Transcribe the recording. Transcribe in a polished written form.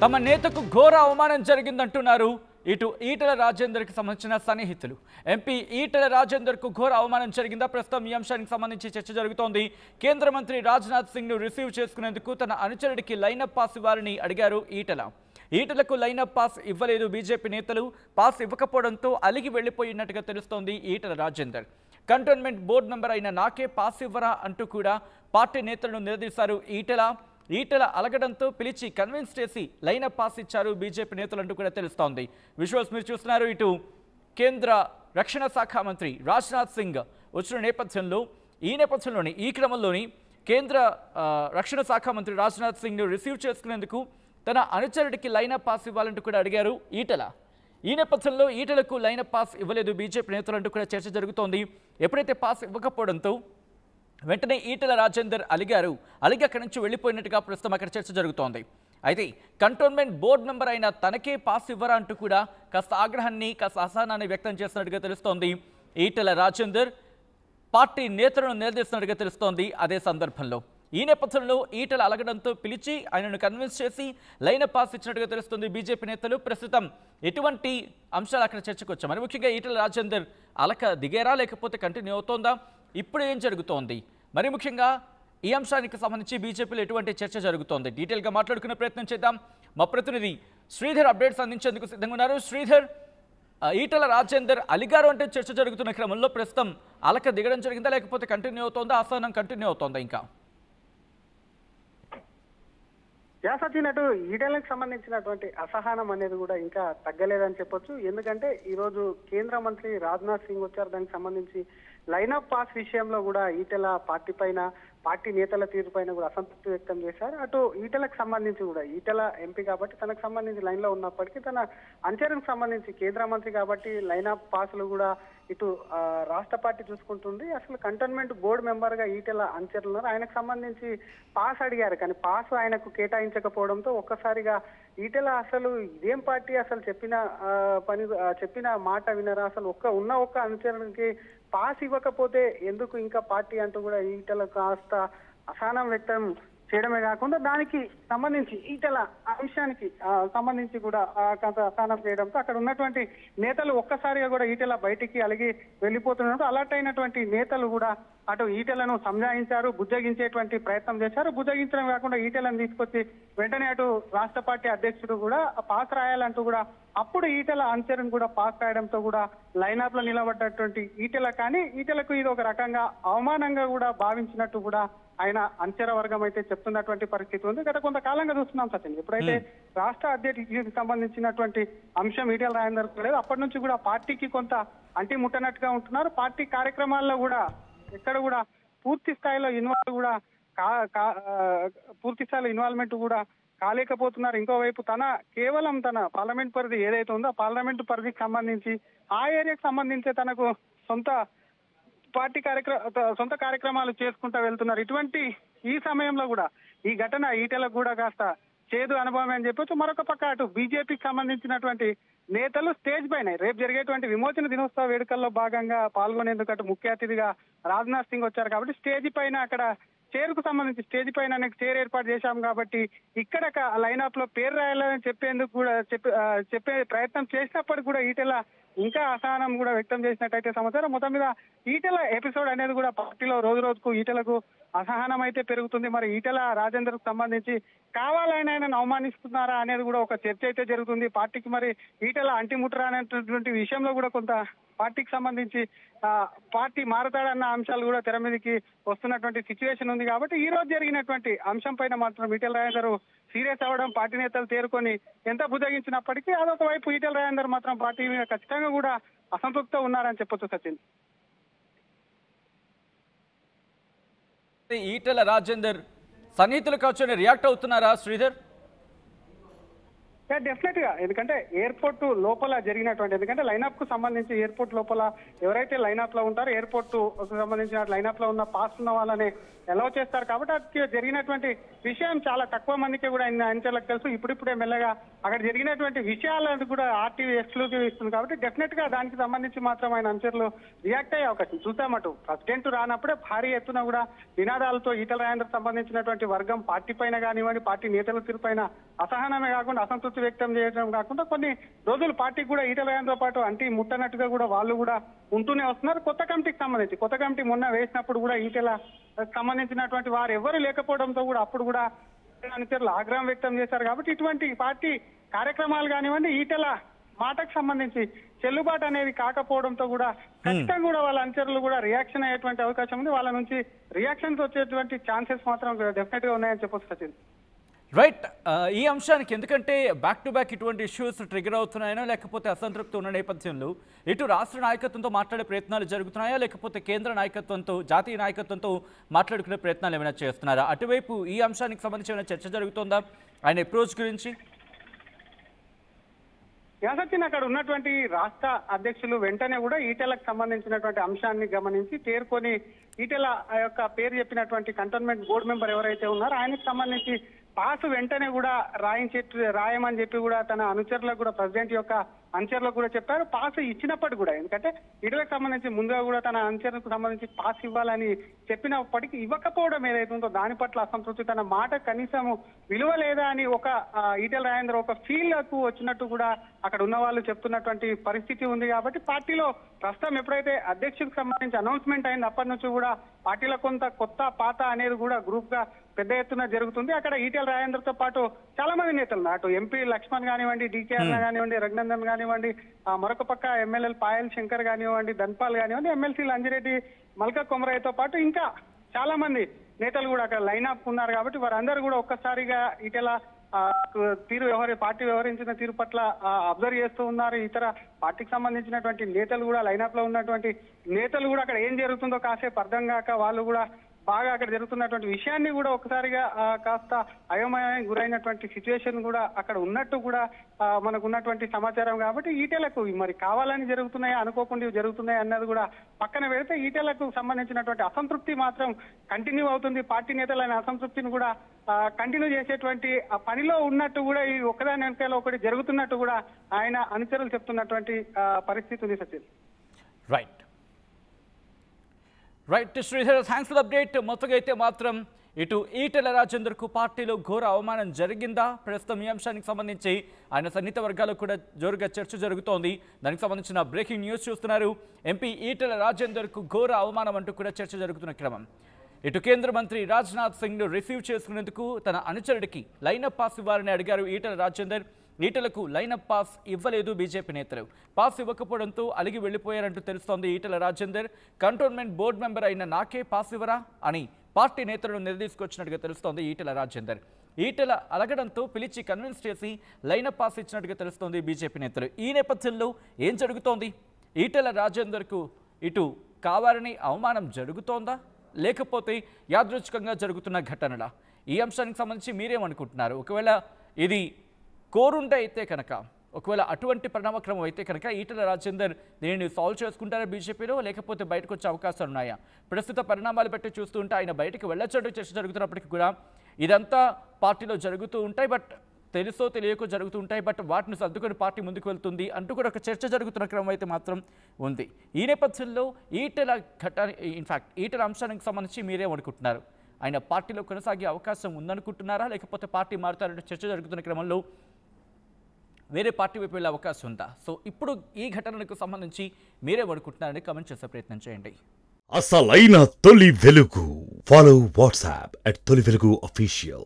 తమ నేతకు ఘోర అవమానం జరిగిందంటున్నారు ఇటు ఈటల రాజేందర్కి సంబంధించిన సన్నిహితులు. ఎంపీ ఈటల రాజేందర్కు ఘోర అవమానం జరిగిందా? ప్రస్తుతం ఈ అంశానికి సంబంధించి చర్చ జరుగుతోంది. కేంద్ర మంత్రి రాజ్నాథ్ సింగ్ను రిసీవ్ చేసుకునేందుకు తన అనుచరుడికి లైనప్ పాస్ ఇవ్వాలని అడిగారు ఈటల. ఈటలకు లైనప్ పాస్ ఇవ్వలేదు బీజేపీ నేతలు. పాస్ ఇవ్వకపోవడంతో అలిగి వెళ్లిపోయినట్టుగా తెలుస్తోంది Etela Rajender. Cantonment board member అయిన నాకే పాస్ ఇవ్వరా అంటూ కూడా పార్టీ నేతలను నిలదీశారు ఈటల అలగడంతో పిలిచి కన్విన్స్ చేసి లైనప్ పాస్ ఇచ్చారు బీజేపీ నేతలంటూ కూడా తెలుస్తోంది. విజువల్స్ మీరు చూస్తున్నారు. ఇటు కేంద్ర రక్షణ శాఖ మంత్రి రాజ్నాథ్ సింగ్ వచ్చిన నేపథ్యంలోని ఈ క్రమంలోని కేంద్ర రక్షణ శాఖ మంత్రి రాజ్నాథ్ సింగ్ను రిసీవ్ చేసుకునేందుకు తన అనుచరుడికి లైనప్ పాస్ ఇవ్వాలంటూ కూడా అడిగారు ఈటల. ఈ నేపథ్యంలో ఈటలకు లైనప్ పాస్ ఇవ్వలేదు బీజేపీ నేతలంటూ కూడా చర్చ జరుగుతోంది. ఎప్పుడైతే పాస్ ఇవ్వకపోవడంతో వెంటనే ఈటల రాజేందర్ అలిగి అక్కడి నుంచి వెళ్ళిపోయినట్టుగా ప్రస్తుతం అక్కడ చర్చ జరుగుతోంది. అయితే కంటోన్మెంట్ బోర్డు మెంబర్ అయిన తనకే పాస్ ఇవ్వరా అంటూ కూడా కాస్త ఆగ్రహాన్ని కాస్త అసహనాన్ని వ్యక్తం చేస్తున్నట్టుగా తెలుస్తోంది. ఈటల రాజేందర్ పార్టీ నేతలను నిలదీస్తున్నట్టుగా తెలుస్తోంది. అదే సందర్భంలో ఈ నేపథ్యంలో ఈటల అలగడంతో పిలిచి ఆయనను కన్విన్స్ చేసి లైనప్ పాస్ ఇచ్చినట్టుగా తెలుస్తుంది బీజేపీ నేతలు. ప్రస్తుతం ఎటువంటి అంశాలు అక్కడ చర్చకు వచ్చాయి? మరి ముఖ్యంగా ఈటల రాజేందర్ అలక దిగేరా లేకపోతే కంటిన్యూ అవుతోందా? ఇప్పుడు ఏం జరుగుతోంది? మరి ముఖ్యంగా ఈ అంశానికి సంబంధించి బీజేపీలో ఎటువంటి చర్చ జరుగుతోంది? డీటెయిల్గా మాట్లాడుకునే ప్రయత్నం చేద్దాం. మా ప్రతినిధి శ్రీధర్ అప్డేట్స్ అందించేందుకు సిద్ధంగా ఉన్నారు. శ్రీధర్, ఈటల రాజేందర్ అలిగారు అంటే చర్చ జరుగుతున్న క్రమంలో ప్రస్తుతం అలక దిగడం జరిగిందా లేకపోతే కంటిన్యూ అవుతోందా? అసహనం కంటిన్యూ అవుతోందా? ఇంకా సచినట్టు ఈటలకు సంబంధించినటువంటి అసహనం అనేది కూడా ఇంకా తగ్గలేదని చెప్పొచ్చు. ఎందుకంటే ఈ రోజు కేంద్ర మంత్రి రాజ్నాథ్ సింగ్ వచ్చారు. దానికి సంబంధించి లైనప్ పాస్ విషయంలో కూడా ఈటల పార్టీ నేతల తీరు పైన కూడా అసంతృప్తి వ్యక్తం చేశారు. అటు ఈటలకు సంబంధించి కూడా ఈటల ఎంపీ కాబట్టి తనకు సంబంధించి లైన్ లో ఉన్నప్పటికీ తన అంచరుకు సంబంధించి కేంద్ర మంత్రి కాబట్టి లైనప్ పాసులు కూడా ఇటు రాష్ట్ర పార్టీ చూసుకుంటుంది. అసలు కంటోన్మెంట్ బోర్డు మెంబర్ గా ఈటల అంచర్లు ఉన్నారు. ఆయనకు సంబంధించి పాస్ అడిగారు కానీ పాస్ ఆయనకు కేటాయించకపోవడంతో ఒక్కసారిగా ఈటల అసలు ఇదేం పార్టీ, అసలు చెప్పిన మాట వినరా, అసలు ఒక్క అనుచరునికి పాస్ ఇవ్వకపోతే ఎందుకు ఇంకా పార్టీ అంటూ కూడా ఈటల కాస్త అసహనం వ్యక్తం చేయడమే కాకుండా దానికి సంబంధించి ఈటల అంశానికి సంబంధించి కూడా కొంత అసహనం చేయడంతో అక్కడ ఉన్నటువంటి నేతలు ఒక్కసారిగా కూడా ఈటల బయటికి అలిగి వెళ్ళిపోతున్నట్టు అలర్ట్ అయినటువంటి నేతలు కూడా అటు ఈటలను సంజాయించారు, బుజ్జగించేటువంటి ప్రయత్నం చేశారు. బుజ్జగించడం కాకుండా ఈటలను తీసుకొచ్చి వెంటనే అటు రాష్ట్ర పార్టీ అధ్యక్షుడు కూడా పాస్ రాయాలంటూ కూడా అప్పుడు ఈటల అనుచరుని కూడా పాస్ రాయడంతో కూడా లైనప్ లో నిలబడ్డటువంటి ఈటలకు ఇది ఒక రకంగా అవమానంగా కూడా భావించినట్టు కూడా ఆయన అంచర వర్గం అయితే చెప్తున్నటువంటి పరిస్థితి ఉంది. గత కొంతకాలంగా చూస్తున్నాం సచిన్, ఎప్పుడైతే రాష్ట్ర అధ్యక్షుడికి సంబంధించినటువంటి అంశం ఈటల రాజేందర్ లేదు అప్పటి నుంచి కూడా పార్టీకి కొంత అంటి ముట్టనట్టుగా ఉంటున్నారు. పార్టీ కార్యక్రమాల్లో కూడా ఎక్కడ కూడా పూర్తి స్థాయిలో ఇన్వాల్వ్మెంట్ కూడా కాలేకపోతున్నారు. ఇంకోవైపు కేవలం తన పార్లమెంట్ పరిధి ఏదైతే ఉందో పార్లమెంట్ పరిధికి సంబంధించి ఆ ఏరియాకి సంబంధించి తనకు సొంత కార్యక్రమాలు చేసుకుంటూ వెళ్తున్నారు. ఇటువంటి ఈ సమయంలో కూడా ఈ ఘటన ఈటలకు కూడా కాస్త చేదు అనుభవం అని చెప్పొచ్చు. మరొక పక్క అటు బీజేపీకి సంబంధించిన నేతలు స్టేజ్ పైన రేపు జరిగేటువంటి విమోచన దినోత్సవ వేడుకల్లో భాగంగా పాల్గొనేందుకు అటు ముఖ్య అతిథిగా రాజ్నాథ్ సింగ్ వచ్చారు కాబట్టి స్టేజ్ పైన అక్కడ చైర్కు సంబంధించి స్టేజ్ పైన చైర్ ఏర్పాటు చేశాం కాబట్టి ఇక్కడ లైనప్ లో పేరు రాయాలని చెప్పేందుకు కూడా చెప్పే ప్రయత్నం చేసినప్పటికీ కూడా ఈటల ఇంకా అసహనం కూడా వ్యక్తం చేసినట్టయితే సమాచారం. మొత్తం మీద ఈటల ఎపిసోడ్ అనేది కూడా పార్టీలో రోజు రోజుకు ఈటలకు అసహనం అయితే పెరుగుతుంది. మరి ఈటల రాజేందర్ కు సంబంధించి కావాలని ఆయనను అవమానిస్తున్నారా అనేది కూడా ఒక చర్చ అయితే జరుగుతుంది. పార్టీకి మరి ఈటల అంటిముట్టరా అనేటువంటి విషయంలో కూడా కొంత పార్టీకి సంబంధించి పార్టీ మారతాడన్న అంశాలు కూడా తెర మీదకి వస్తున్నటువంటి సిచ్యువేషన్ ఉంది. కాబట్టి ఈ రోజు జరిగినటువంటి అంశం పైన మాత్రం ఈటల రాజేందర్ సీరియస్ అవ్వడం, పార్టీ నేతలు తేరుకొని ఎంత బుద్ధగించినప్పటికీ అదొక వైపు ఈటల రాజేందర్ మాత్రం పార్టీ మీద ఖచ్చితంగా కూడా అసంతృప్తితో ఉన్నారని చెప్పొచ్చు సచిన్. ఈటల రాజేందర్ సన్నిహితులు కావచ్చు రియాక్ట్ అవుతున్నారా శ్రీధర్? డెఫినెట్ గా, ఎందుకంటే ఎయిర్పోర్ట్ లోపల జరిగినటువంటి, ఎందుకంటే లైనప్ కు సంబంధించి ఎయిర్పోర్ట్ లోపల ఎవరైతే లైనప్ లో ఉంటారో ఎయిర్పోర్ట్ సంబంధించిన లైనప్ లో ఉన్న పాస్ ఉన్న వాళ్ళని అలౌ చేస్తారు కాబట్టి అది జరిగినటువంటి విషయం చాలా తక్కువ మందికి కూడా అంచనాలకు తెలుసు. ఇప్పుడిప్పుడే మెల్లగా అక్కడ జరిగినటువంటి విషయాలను కూడా ఆర్టీవీ ఎక్స్క్లూజివ్ ఇస్తుంది కాబట్టి డెఫినెట్ గా దానికి సంబంధించి మాత్రం ఆయన అనుచరులు రియాక్ట్ అయ్యే అవకాశం చూసామటు. ప్రెసిడెంట్ రానప్పుడే భారీ ఎత్తున కూడా నినాదాలతో ఈటల రాజేందర్ సంబంధించినటువంటి వర్గం పార్టీ పైన కానివ్వండి, పార్టీ నేతల తీరుపైన అసహనమే కాకుండా అసంతృప్తి వ్యక్తం చేయడం కాకుండా కొన్ని రోజులు పార్టీకి కూడా ఈటల రాజేందర్తో పాటు అంటి ముట్టనట్టుగా కూడా వాళ్ళు కూడా ఉంటూనే వస్తున్నారు. కొత్త కమిటీ మొన్న వేసినప్పుడు కూడా ఈటల సంబంధించినటువంటి వారు ఎవరు లేకపోవడంతో కూడా అప్పుడు కూడా అనుచరులు ఆగ్రహం వ్యక్తం చేశారు. కాబట్టి ఇటువంటి పార్టీ కార్యక్రమాలు కానివ్వండి, ఈటల మాటకు సంబంధించి చెల్లుబాటు అనేది కాకపోవడంతో కూడా ఖచ్చితంగా కూడా వాళ్ళ అనుచరులు కూడా రియాక్షన్ అయ్యేటువంటి అవకాశం ఉంది. వాళ్ళ నుంచి రియాక్షన్స్ వచ్చేటువంటి ఛాన్సెస్ మాత్రం డెఫినెట్ గా ఉన్నాయని చెప్పొచ్చు సచిన్. రైట్, ఈ అంశానికి ఎందుకంటే బ్యాక్ టు బ్యాక్ ఇటువంటి ఇష్యూస్ ట్రిగర్ అవుతున్నాయో లేకపోతే అసంతృప్తి ఉన్న నేపథ్యంలో ఇటు రాష్ట్ర నాయకత్వంతో మాట్లాడే ప్రయత్నాలు జరుగుతున్నాయా లేకపోతే కేంద్ర నాయకత్వంతో జాతీయ నాయకత్వంతో మాట్లాడుకునే ప్రయత్నాలు ఏమైనా చేస్తున్నారా? అటువైపు ఈ అంశానికి సంబంధించిన చర్చ జరుగుతుందా ఆయన అప్రోచ్ గురించి? సచిన్, అక్కడ ఉన్నటువంటి రాష్ట్ర అధ్యక్షులు వెంటనే కూడా ఈటెలకు సంబంధించినటువంటి అంశాన్ని గమనించి తేరుకొని ఈటెల యొక్క పేరు చెప్పినటువంటి కంటోన్మెంట్ బోర్డు మెంబర్ ఎవరైతే ఉన్నారో ఆయనకు సంబంధించి పాస్ వెంటనే కూడా రాయమని చెప్పి కూడా తన అనుచరులకు కూడా ప్రెసిడెంట్ యొక్క అనుచరులకు కూడా చెప్పారు. పాస్ ఇచ్చినప్పటికీ కూడా, ఎందుకంటే ఈటలకు సంబంధించి ముందుగా కూడా తన అనుచరులకు సంబంధించి పాస్ ఇవ్వాలని చెప్పినప్పటికీ ఇవ్వకపోవడం ఏదైతే ఉందో దాని పట్ల అసంతృప్తి, తన మాట కనీసం విలువ లేదా అని ఒక ఈటల రాజేందర్ ఒక ఫీల్ కు వచ్చినట్టు కూడా అక్కడ ఉన్న వాళ్ళు చెప్తున్నటువంటి పరిస్థితి ఉంది. కాబట్టి పార్టీలో ప్రస్తుతం ఎప్పుడైతే అధ్యక్షుడికి సంబంధించి అనౌన్స్మెంట్ అయింది అప్పటి నుంచి కూడా పార్టీలో కొంత కొత్త పాత అనేది కూడా గ్రూప్ గా పెద్ద ఎత్తున జరుగుతుంది. అక్కడ ఈటల రాజేందర్ తో పాటు చాలా మంది నేతలు, అటు ఎంపీ లక్ష్మణ్ కానివ్వండి, డీకే అన్న కానివ్వండి, రఘునందన్ కానివ్వండి, మరొక పక్క ఎమ్మెల్యేలు పాయల్ శంకర్ కానివ్వండి, ధన్పాల్ కానివ్వండి, ఎమ్మెల్సీలు అంజిరెడ్డి, మల్కా కొమరయ్యతో పాటు ఇంకా చాలా మంది నేతలు కూడా అక్కడ లైన్ అప్ ఉన్నారు. కాబట్టి వారందరూ కూడా ఒక్కసారిగా ఈటల పార్టీ వ్యవహరించిన తీరు పట్ల అబ్జర్వ్ చేస్తూ ఉన్నారు. ఇతర పార్టీకి సంబంధించినటువంటి నేతలు కూడా లైనప్ లో ఉన్నటువంటి నేతలు కూడా అక్కడ ఏం జరుగుతుందో కాసేపు అర్థం కాక వాళ్ళు కూడా బాగా అక్కడ జరుగుతున్నటువంటి విషయాన్ని కూడా ఒకసారిగా కాస్త అయోమయానికి గురైనటువంటి సిచ్యువేషన్ కూడా అక్కడ ఉన్నట్టు కూడా మనకు ఉన్నటువంటి సమాచారం. కాబట్టి ఈటెలకు మరి కావాలని జరుగుతున్నాయా అనుకోకుండా జరుగుతున్నాయా అన్నది కూడా పక్కన పెడితే ఈటెలకు సంబంధించినటువంటి అసంతృప్తి మాత్రం కంటిన్యూ అవుతుంది. పార్టీ నేతలైన అసంతృప్తిని కూడా కంటిన్యూ చేసేటువంటి పనిలో ఉన్నట్టు కూడా ఈ ఒక్కదాని వెనకాల ఒకటి జరుగుతున్నట్టు కూడా ఆయన అనుచరులు చెప్తున్నటువంటి పరిస్థితి ఉంది Sachin. Right Sridhar, thanks for the update. మొత్తంగా అయితే మాత్రం ఇటు ఈటెల రాజేందర్కు పార్టీలో ఘోర అవమానం జరిగిందా? ప్రస్తుతం ఈ అంశానికి సంబంధించి ఆయన సన్నిహిత వర్గాలకు కూడా జోరుగా చర్చ జరుగుతోంది. దానికి సంబంధించిన బ్రేకింగ్ న్యూస్ చూస్తున్నారు. ఎంపీ ఈటెల రాజేందర్కు ఘోర అవమానం అంటూ కూడా చర్చ జరుగుతున్న క్రమం. ఇటు కేంద్ర మంత్రి రాజ్నాథ్ సింగ్ను రిసీవ్ చేసుకునేందుకు తన అనుచరుడికి లైనప్ పాస్ ఇవ్వాలని అడిగారు ఈటెల రాజేందర్. ఈటలకు లైనప్ పాస్ ఇవ్వలేదు బీజేపీ నేతలు. పాస్ ఇవ్వకపోవడంతో అలిగి వెళ్లిపోయారంటూ తెలుస్తోంది Etela Rajender. Cantonment board member అయిన నాకే పాస్ ఇవ్వరా అని పార్టీ నేతలను నిలదీసుకొచ్చినట్టుగా తెలుస్తోంది ఈటెల రాజేందర్. ఈటెల అలగడంతో పిలిచి కన్విన్స్ చేసి లైనప్ పాస్ ఇచ్చినట్టుగా తెలుస్తోంది బీజేపీ నేతలు. ఈ నేపథ్యంలో ఏం జరుగుతోంది? ఈటెల రాజేందర్కు ఇటు కావాలని అవమానం జరుగుతోందా లేకపోతే యాదృచ్ఛికంగా జరుగుతున్న ఘటనలా? ఈ అంశానికి సంబంధించి మీరేమనుకుంటున్నారు? ఒకవేళ ఇది కోరుండే అయితే కనుక, ఒకవేళ అటువంటి పరిణామక్రమం అయితే కనుక ఈటెల రాజేందర్ దీనిని సాల్వ్ చేసుకుంటారా బీజేపీలో లేకపోతే బయటకు వచ్చే అవకాశాలు ఉన్నాయా? ప్రస్తుత పరిణామాలు బట్టి చూస్తుంటే ఆయన బయటకు వెళ్ళొచ్చంటూ చర్చ జరుగుతున్నప్పటికీ కూడా ఇదంతా పార్టీలో జరుగుతూ ఉంటాయి, బట్ తెలుసో తెలియకో జరుగుతూ ఉంటాయి, బట్ వాటిని సర్దుకొని పార్టీ ముందుకు వెళ్తుంది అంటూ కూడా ఒక చర్చ జరుగుతున్న క్రమం అయితే మాత్రం ఉంది. ఈ నేపథ్యంలో ఈటెల ఇన్ఫ్యాక్ట్ ఈటెల అంశానికి సంబంధించి మీరేమనుకుంటున్నారు? ఆయన పార్టీలో కొనసాగే అవకాశం ఉందనుకుంటున్నారా లేకపోతే పార్టీ మారుతారంటే చర్చ జరుగుతున్న క్రమంలో వేరే పార్టీ వైపు వెళ్ళే అవకాశం ఉందా? సో ఇప్పుడు ఈ ఘటనకు సంబంధించి మీరేమనుకుంటున్నారని కామెంట్ చేసే ప్రయత్నం చేయండి. అసలైన తొలి వెలుగు. ఫాలో వాట్సాప్ @తొలి వెలుగు official.